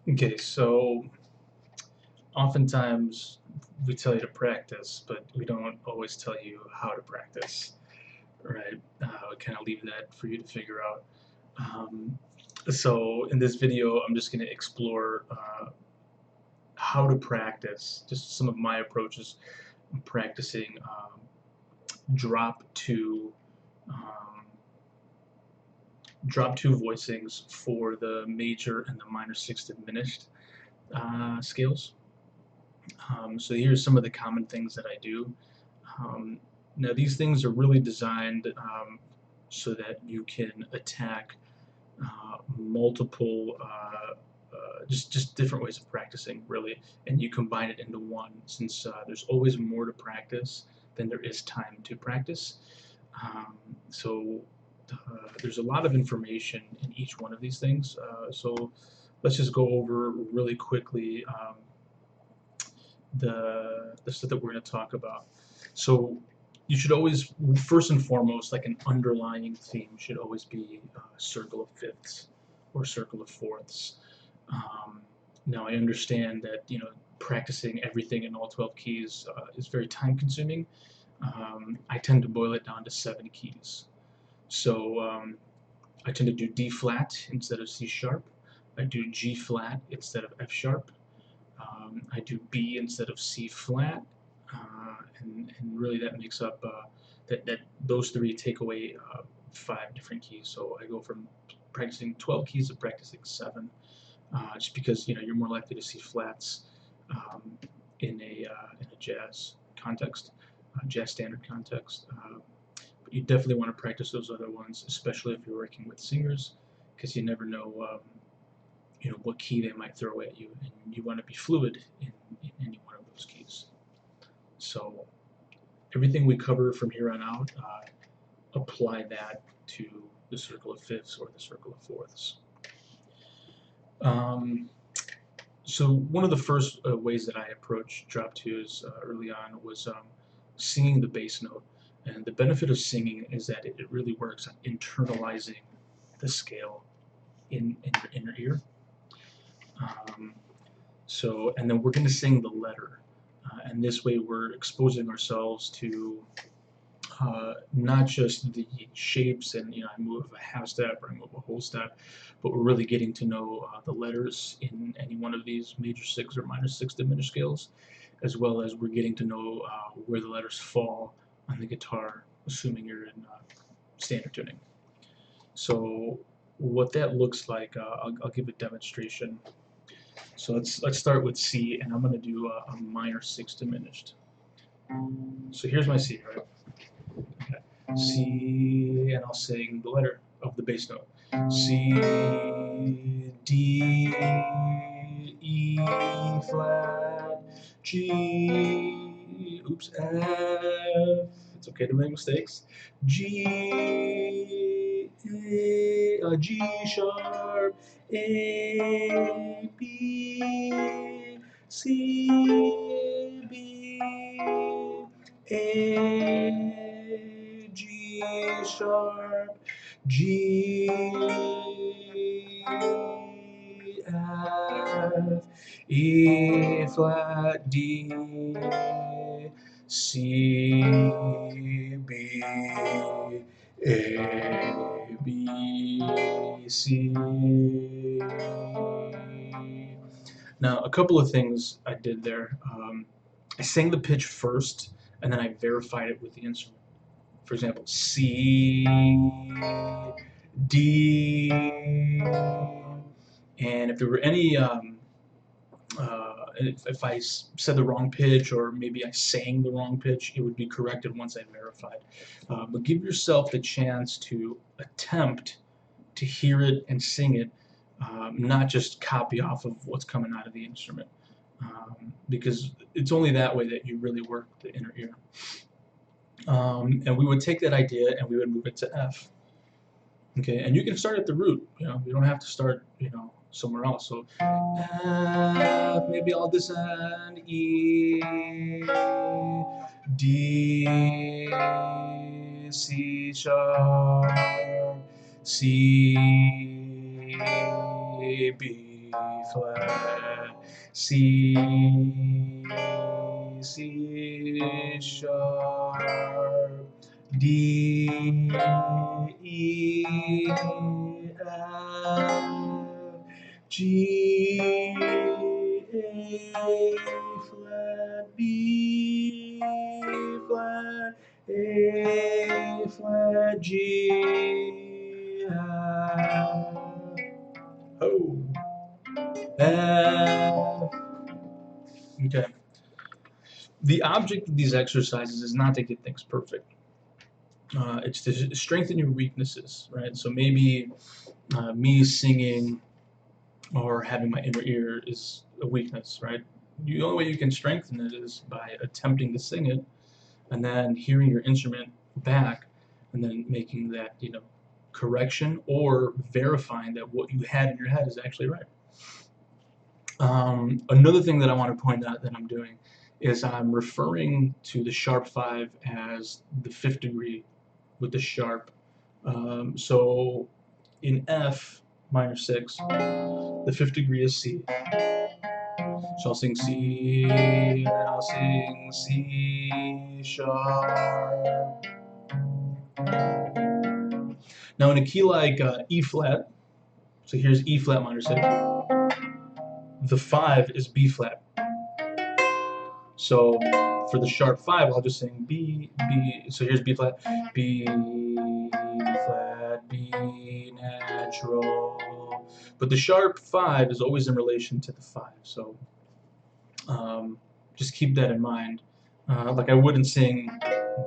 Okay, so oftentimes we tell you to practice, but we don't always tell you how to practice, right? We kind of leave that for you to figure out. Um, so in this video, I'm just going to explore how to practice, just some of my approaches in practicing drop two um, drop two voicings for the major and the minor sixth diminished scales. So here's some of the common things that I do. Um, Now these things are really designed so that you can attack multiple, just different ways of practicing really, and you combine it into one. Since there's always more to practice than there is time to practice, um, so there's a lot of information in each one of these things. So let's just go over really quickly the stuff that we're going to talk about. So you should always, first and foremost, like an underlying theme should always be circle of fifths or circle of fourths. Um, Now I understand that practicing everything in all 12 keys is very time consuming. I tend to boil it down to 7 keys. So I tend to do D flat instead of C sharp. I do G flat instead of F sharp. I do B instead of C flat, and really that makes up that those three take away 5 different keys. So I go from practicing 12 keys to practicing 7, just because you're more likely to see flats um, in a jazz context, jazz standard context. But you definitely want to practice those other ones, especially if you're working with singers, because you never know. What key they might throw at you, and you want to be fluid in any one of those keys. So everything we cover from here on out, apply that to the circle of fifths or the circle of fourths. Um, so one of the first ways that I approached drop twos early on was singing the bass note. And the benefit of singing is that it really works on internalizing the scale in your inner ear. Um, and then we're going to sing the letter. And this way we're exposing ourselves to not just the shapes and, I move a half step or I move a whole step, but we're really getting to know the letters in any one of these major six or minor six diminished scales, as well as we're getting to know where the letters fall on the guitar, assuming you're in standard tuning. So what that looks like, I'll give a demonstration. So let's start with C, and I'm going to do a minor six diminished. So here's my C, right? Okay. C, and I'll sing the letter of the bass note. C, D, E flat, G, oops, F. It's okay to make mistakes. G sharp, A, B, C, B, A, G sharp, G, F, E flat, D, C, B, A, B, C. Now, a couple of things I did there. I sang the pitch first, and then I verified it with the instrument. For example, C, D, and if there were any, if I said the wrong pitch or maybe I sang the wrong pitch, it would be corrected once I verified. But give yourself the chance to attempt to hear it and sing it, not just copy off of what's coming out of the instrument, because it's only that way that you really work the inner ear. And we would take that idea and we would move it to F. Okay, and you can start at the root. You don't have to start, somewhere else. So F, maybe I'll descend E, D, C sharp, C, B, flat, C, C sharp, D, E, F, G, A flat, B flat, A flat, G, F, O, F. Okay. The object of these exercises is not to get things perfect. It's to strengthen your weaknesses, right? So maybe me singing or having my inner ear is a weakness, right? The only way you can strengthen it is by attempting to sing it and then hearing your instrument back and then making that, correction or verifying that what you had in your head is actually right. Another thing that I want to point out that I'm doing is I'm referring to the sharp 5 as the 5th degree with the sharp. So in F minor 6, the 5th degree is C. So I'll sing C, and then I'll sing C sharp. Now in a key like E flat, so here's E flat minor 6, the 5 is B flat. So for the sharp 5, I'll just sing B, B. So here's B flat, B flat, B natural. But the sharp 5 is always in relation to the 5. So just keep that in mind. Like I wouldn't sing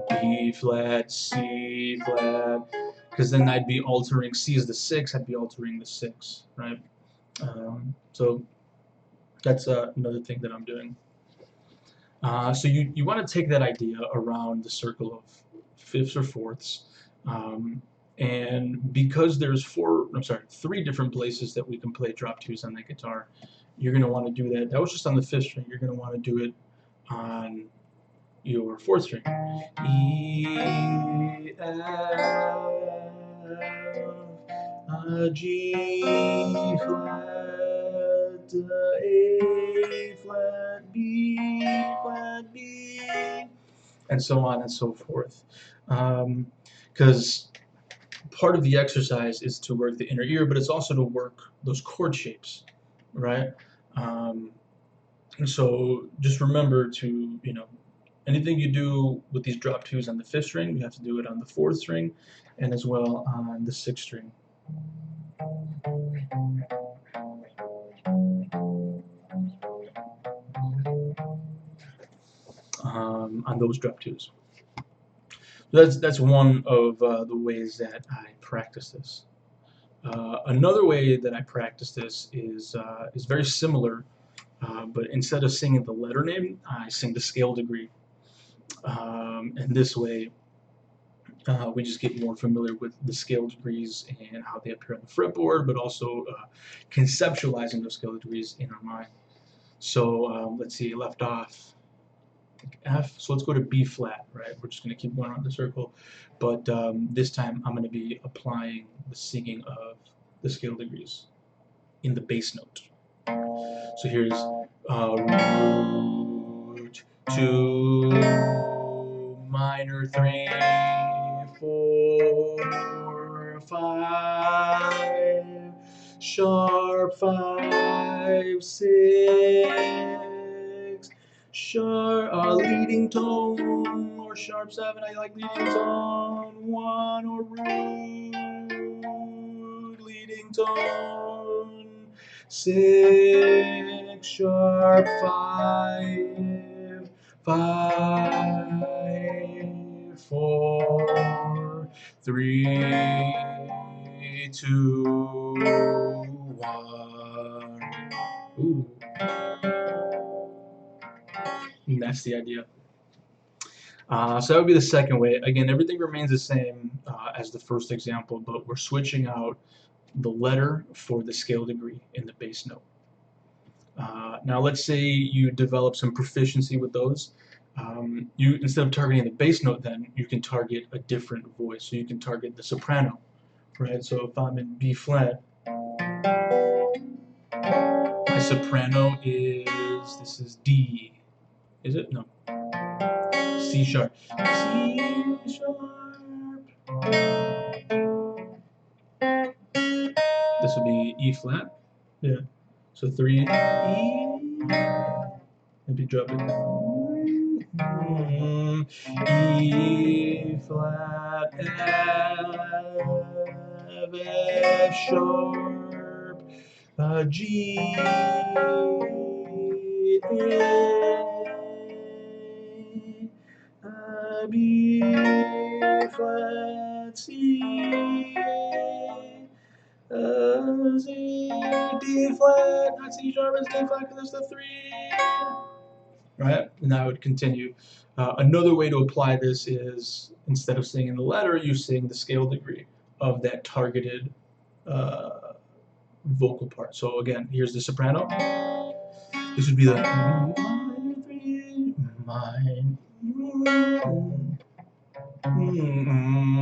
B flat, C flat, because then I'd be altering, C is the 6, I'd be altering the 6, right? So that's another thing that I'm doing. So you want to take that idea around the circle of fifths or fourths, and because there's 3 different places that we can play drop 2s on the guitar, you're going to want to do that. That was just on the 5th string. You're going to want to do it on your 4th string. E, F, G flat, A flat, B flat, B, and so on and so forth. Because part of the exercise is to work the inner ear, but it's also to work those chord shapes, right? And so just remember to, anything you do with these drop 2s on the 5th string, you have to do it on the 4th string and as well on the 6th string. On those drop 2s. That's one of the ways that I practice this. Another way that I practice this is very similar, but instead of singing the letter name, I sing the scale degree. And this way, we just get more familiar with the scale degrees and how they appear on the fretboard, but also conceptualizing those scale degrees in our mind. So let's see, left off F, so let's go to B flat, right? We're just going to keep going around the circle, but this time I'm going to be applying the singing of the scale degrees in the bass note. So here's root 2, minor 3, 4, 5, sharp 5, 6, sharp leading tone, or sharp 7. I like leading tone 1, or root leading tone 6, sharp 5, 5, 4, 3, 2, 1. Ooh. And that's the idea. So that would be the second way. Again, everything remains the same as the first example, but we're switching out the letter for the scale degree in the bass note. Now let's say you develop some proficiency with those. You, instead of targeting the bass note, then you can target a different voice. So you can target the soprano, right? So if I'm in B flat, soprano is, this is D. Is it? No. C sharp. C sharp. This would be E flat. Yeah. So 3 E. Maybe drop it. E flat, F sharp, G, A, B flat, C, C, D flat, not C sharp, it's D flat because it's the 3. Right? And I would continue. Another way to apply this is, instead of singing the letter, you sing the scale degree of that targeted vocal part. So again, here's the soprano. This would be the minor 3,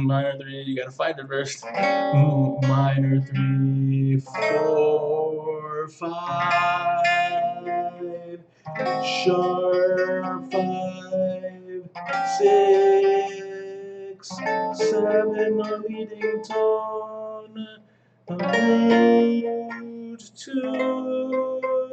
minor 3, you gotta find it first. Minor 3, 4, 5, sharp 5, 6, 7, our leading tone, root 2,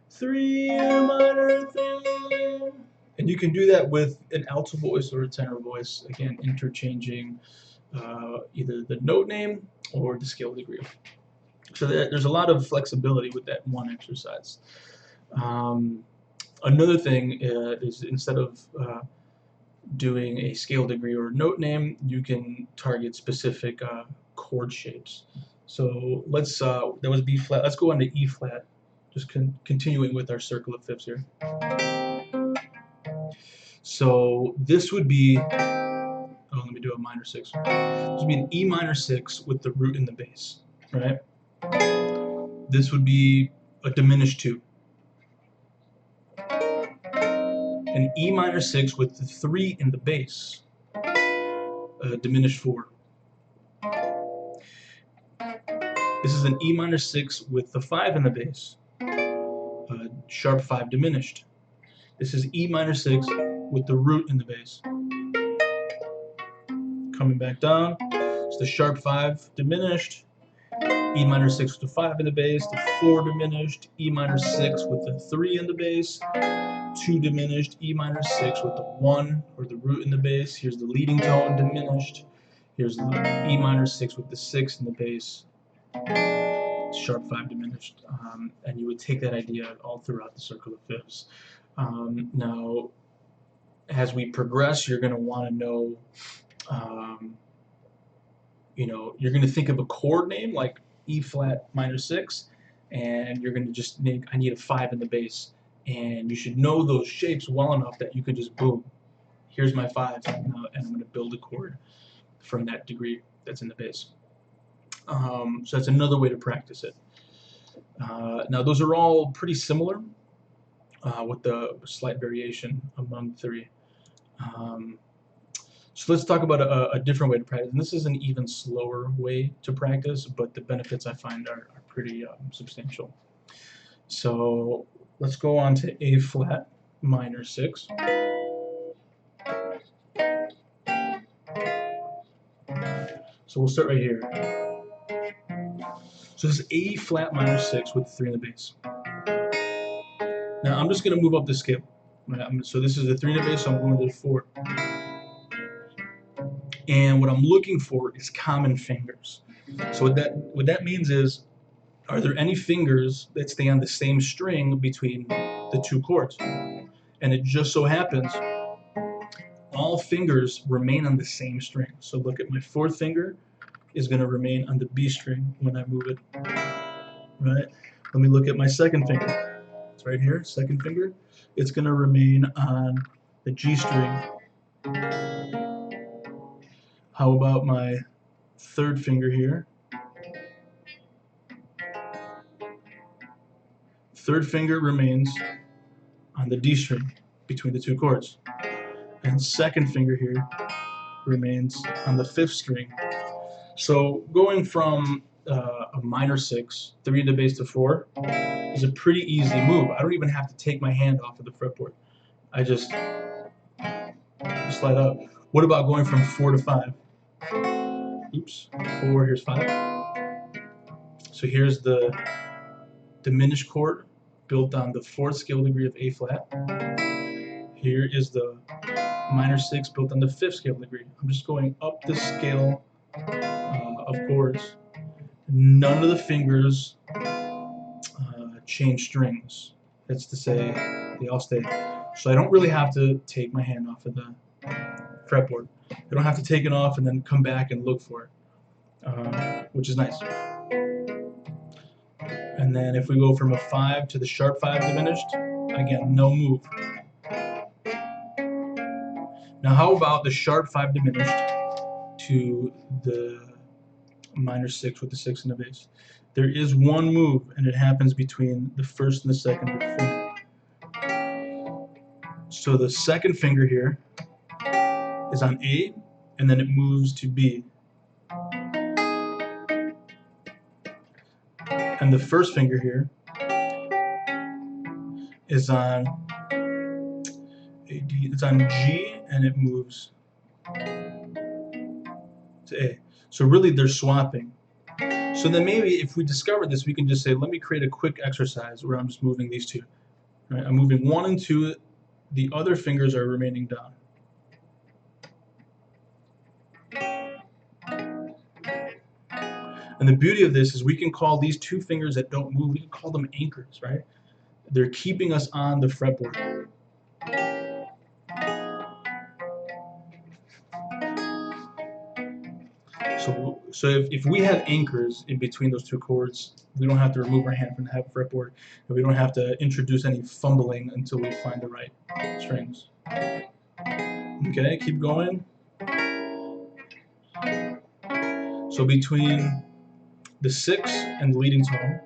3, minor 3. And you can do that with an alto voice or a tenor voice, again, interchanging either the note name or the scale degree. So there's a lot of flexibility with that one exercise. Another thing is, instead of doing a scale degree or note name, you can target specific chord shapes. So let's, that was B flat, let's go on to E flat, just continuing with our circle of fifths here. So this would be, oh, let me do a minor 6. This would be an E minor 6 with the root in the bass, right? This would be a diminished 2. An E minor 6 with the 3 in the bass, a diminished 4. This is an E minor 6 with the 5 in the bass, a sharp 5 diminished. This is E minor 6 with the root in the bass. Coming back down, it's the sharp 5 diminished, E minor 6 with the 5 in the bass, the 4 diminished, E minor 6 with the 3 in the bass, 2 diminished, E minor 6 with the 1 or the root in the bass. Here's the leading tone diminished. Here's the E minor 6 with the 6 in the bass, sharp 5 diminished. And you would take that idea all throughout the circle of fifths. Now, as we progress, you're going to want to know, you're going to think of a chord name like E flat minor 6, and you're going to just think, I need a 5 in the bass. And you should know those shapes well enough that you can just, boom, here's my 5, and I'm going to build a chord from that degree that's in the bass. So that's another way to practice it. Now those are all pretty similar, with the slight variation among 3. So let's talk about a different way to practice. And this is an even slower way to practice, but the benefits I find are pretty substantial. So let's go on to A flat minor 6. So we'll start right here. So this is A flat minor 6 with 3 in the bass. Now I'm just going to move up the scale. Right? So this is the 3 in the bass, so I'm going to the 4. And what I'm looking for is common fingers. So what that means is, are there any fingers that stay on the same string between the 2 chords? And it just so happens all fingers remain on the same string. So look at my 4th finger is going to remain on the B string when I move it. Right? Let me look at my 2nd finger. It's right here, 2nd finger. It's going to remain on the G string. How about my 3rd finger here? 3rd finger remains on the D string between the 2 chords. And 2nd finger here remains on the 5th string. So going from a minor 6, 3 in the bass to 4, is a pretty easy move. I don't even have to take my hand off of the fretboard. I just slide up. What about going from 4 to 5? Oops, 4, here's 5. So here's the diminished chord built on the 4th scale degree of A flat. Here is the minor 6 built on the 5th scale degree. I'm just going up the scale of chords. None of the fingers change strings. That's to say, they all stay. So I don't really have to take my hand off of the fretboard. I don't have to take it off and then come back and look for it, which is nice. And then if we go from a 5 to the sharp 5 diminished, again, no move. Now how about the sharp 5 diminished to the minor 6 with the 6 in the bass? There is one move, and it happens between the 1st and the 2nd finger. So the 2nd finger here is on A, and then it moves to B. And the 1st finger here is on it's on G, and it moves to A. So really they're swapping. So then maybe if we discover this, we can just say, let me create a quick exercise where I'm just moving these two. Right? I'm moving 1 and 2, the other fingers are remaining down. And the beauty of this is we can call these 2 fingers that don't move, we can call them anchors, right? They're keeping us on the fretboard. So if we have anchors in between those 2 chords, we don't have to remove our hand from the fretboard, and we don't have to introduce any fumbling until we find the right strings. Okay, keep going. So between the 6 and the leading tone,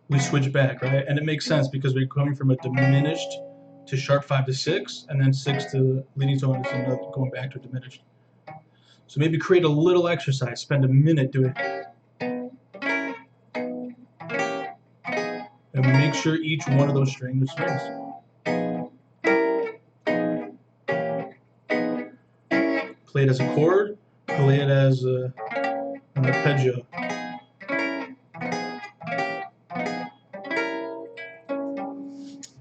we switch back, right? And it makes sense because we're coming from a diminished to sharp 5 to 6, and then 6 to leading tone is another, going back to a diminished. So maybe create a little exercise, spend a minute doing it. And make sure each one of those strings are strings. Play it as a chord, play it as an arpeggio.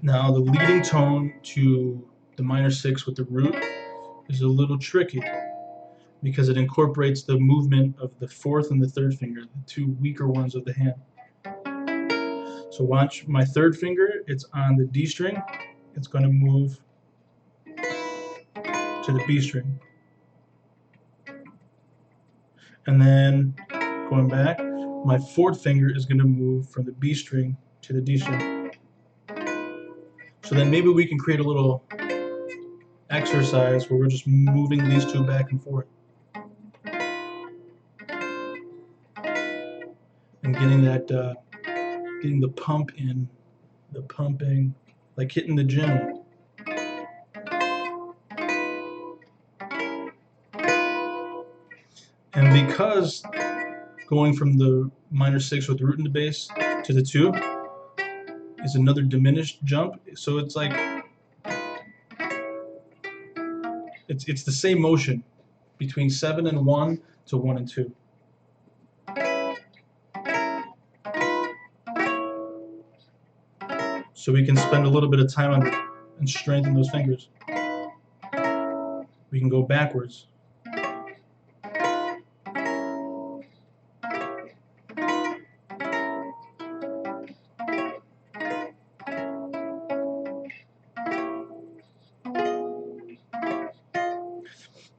Now the leading tone to the minor 6 with the root is a little tricky because it incorporates the movement of the 4th and the 3rd finger, the 2 weaker ones of the hand. So watch my 3rd finger, it's on the D string, it's going to move to the B string. And then going back, my 4th finger is going to move from the B string to the D string. So then maybe we can create a little exercise where we're just moving these 2 back and forth. And getting that, getting the pump in, the pumping, like hitting the gym. And because going from the minor 6 with the root in the bass to the 2 is another diminished jump, so it's like it's the same motion between 7 and 1 to 1 and 2. So we can spend a little bit of time on it and strengthen those fingers. We can go backwards.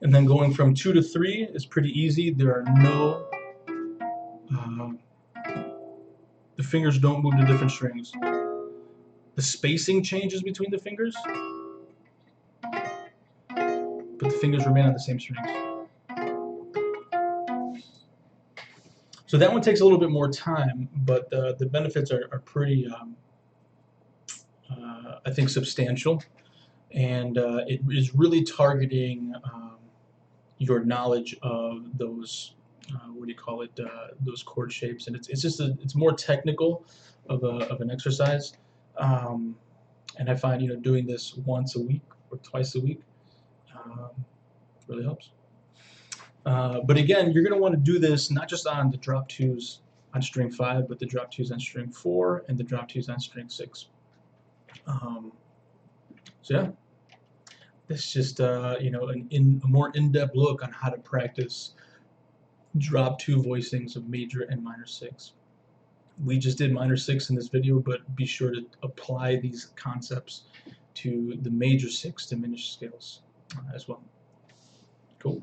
And then going from 2 to 3 is pretty easy. There are no, the fingers don't move to different strings. The spacing changes between the fingers, but the fingers remain on the same strings. So that one takes a little bit more time, but the benefits are pretty, I think, substantial. And it is really targeting your knowledge of those, what do you call it, those chord shapes. And it's just it's more technical, of an exercise. And I find, doing this once a week or twice a week um, really helps. But again, you're going to want to do this not just on the drop twos on string 5, but the drop twos on string 4 and the drop twos on string 6. So yeah, this is just a more in-depth look on how to practice drop 2 voicings of major and minor 6. We just did minor 6 in this video, but be sure to apply these concepts to the major 6 diminished scales as well. Cool.